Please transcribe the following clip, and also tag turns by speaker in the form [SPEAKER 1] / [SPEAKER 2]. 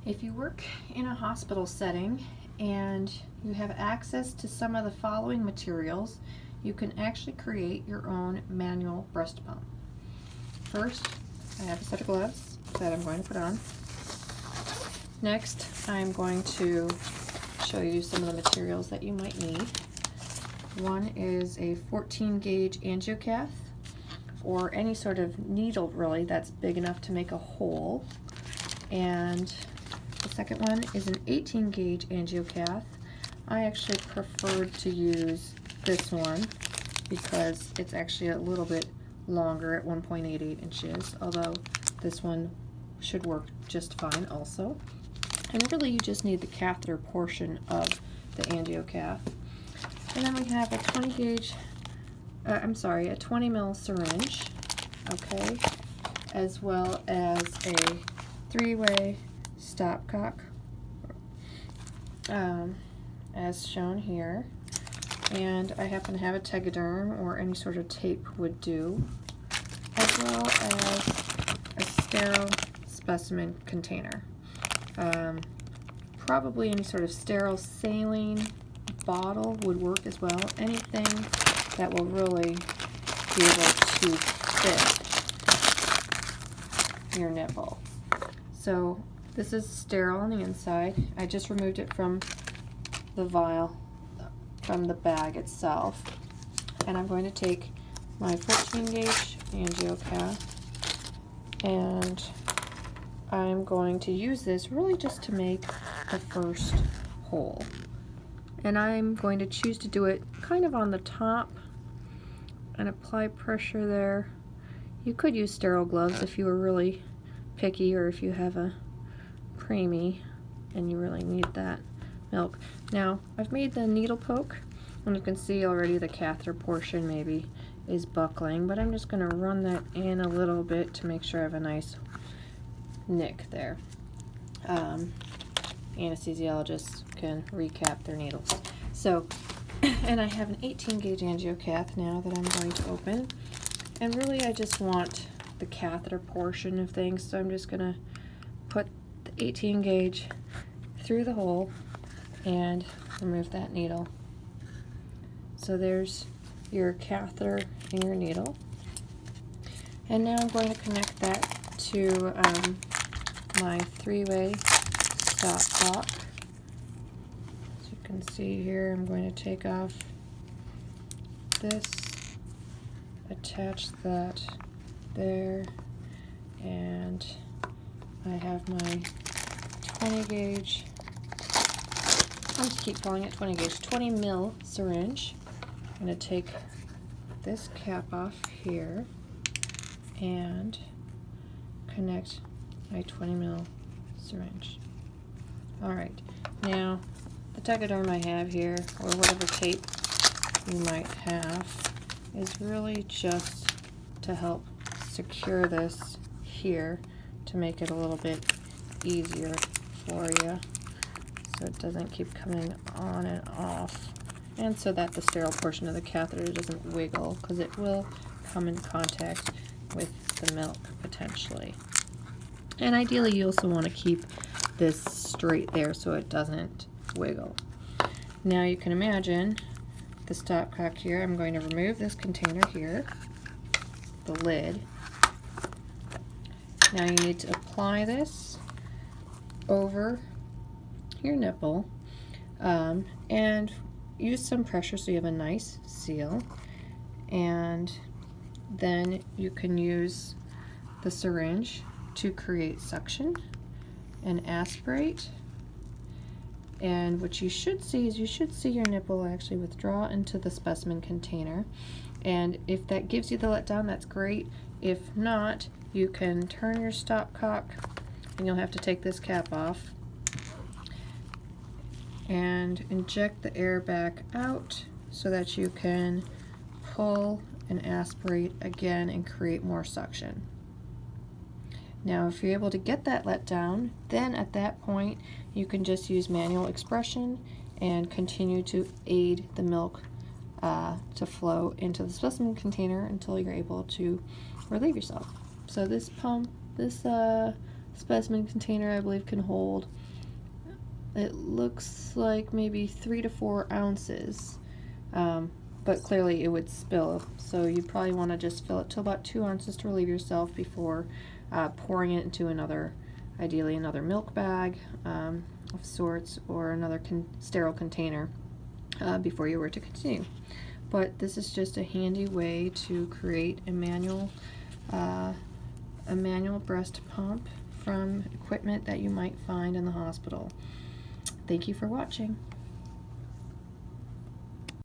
[SPEAKER 1] If you work in a hospital setting and you have access to some of the following materials, you can actually create your own manual breast pump. First, I have a set of gloves that I'm going to put on. Next, I'm going to show you some of the materials that you might need. One is a 14 gauge angiocath, or any sort of needle really that's big enough to make a hole. And the second one is an 18 gauge angiocath. I actually preferred to use this one because it's actually a little bit longer at 1.88 inches, although this one should work just fine also. And really you just need the catheter portion of the angiocath. And then we have a 20 ml syringe, okay, as well as a 3-way stopcock, as shown here. And I happen to have a Tegaderm, or any sort of tape would do, as well as a sterile specimen container. Probably any sort of sterile saline bottle would work as well. Anything that will really be able to fit your nipple. So this is sterile on the inside. I just removed it from the vial, from the bag itself. And I'm going to take my 14 gauge angiocath, and I'm going to use this really just to make the first hole. And I'm going to choose to do it kind of on the top and apply pressure there. You could use sterile gloves if you were really picky, or if you have a preemie and you really need that milk. Now, I've made the needle poke, and you can see already the catheter portion maybe is buckling, but I'm just going to run that in a little bit to make sure I have a nice nick there. Anesthesiologists can recap their needles. So, and I have an 18 gauge angiocath now that I'm going to open. And really I just want the catheter portion of things, so I'm just going to put the 18 gauge through the hole and remove that needle. So there's your catheter and your needle. And now I'm going to connect that to my 3-way stopcock. As you can see here, I'm going to take off this, attach that there, and I have my 20 gauge, I'll just keep calling it 20 gauge, 20 mil syringe. I'm going to take this cap off here and connect my 20 mil syringe. Alright, now the Tegaderm I have here, or whatever tape you might have, is really just to help secure this here to make it a little bit easier for you, so it doesn't keep coming on and off, and so that the sterile portion of the catheter doesn't wiggle, because it will come in contact with the milk potentially. And ideally you also want to keep this straight there so it doesn't wiggle. Now you can imagine the stopcock here. I'm going to remove this container here, the lid. Now you need to apply this over your nipple, and use some pressure so you have a nice seal. And then you can use the syringe to create suction and aspirate. And what you should see is, you should see your nipple actually withdraw into the specimen container. And if that gives you the letdown, that's great. If not, you can turn your stopcock, and you'll have to take this cap off and inject the air back out so that you can pull and aspirate again and create more suction. Now if you're able to get that let down, then at that point you can just use manual expression and continue to aid the milk to flow into the specimen container until you're able to relieve yourself. So this pump, this specimen container, I believe, can hold, it looks like maybe 3 to 4 ounces, but clearly it would spill, so you probably want to just fill it to about 2 ounces to relieve yourself before pouring it into another, ideally another milk bag of sorts, or another sterile container before you were to continue. But this is just a handy way to create a manual breast pump from equipment that you might find in the hospital. Thank you for watching.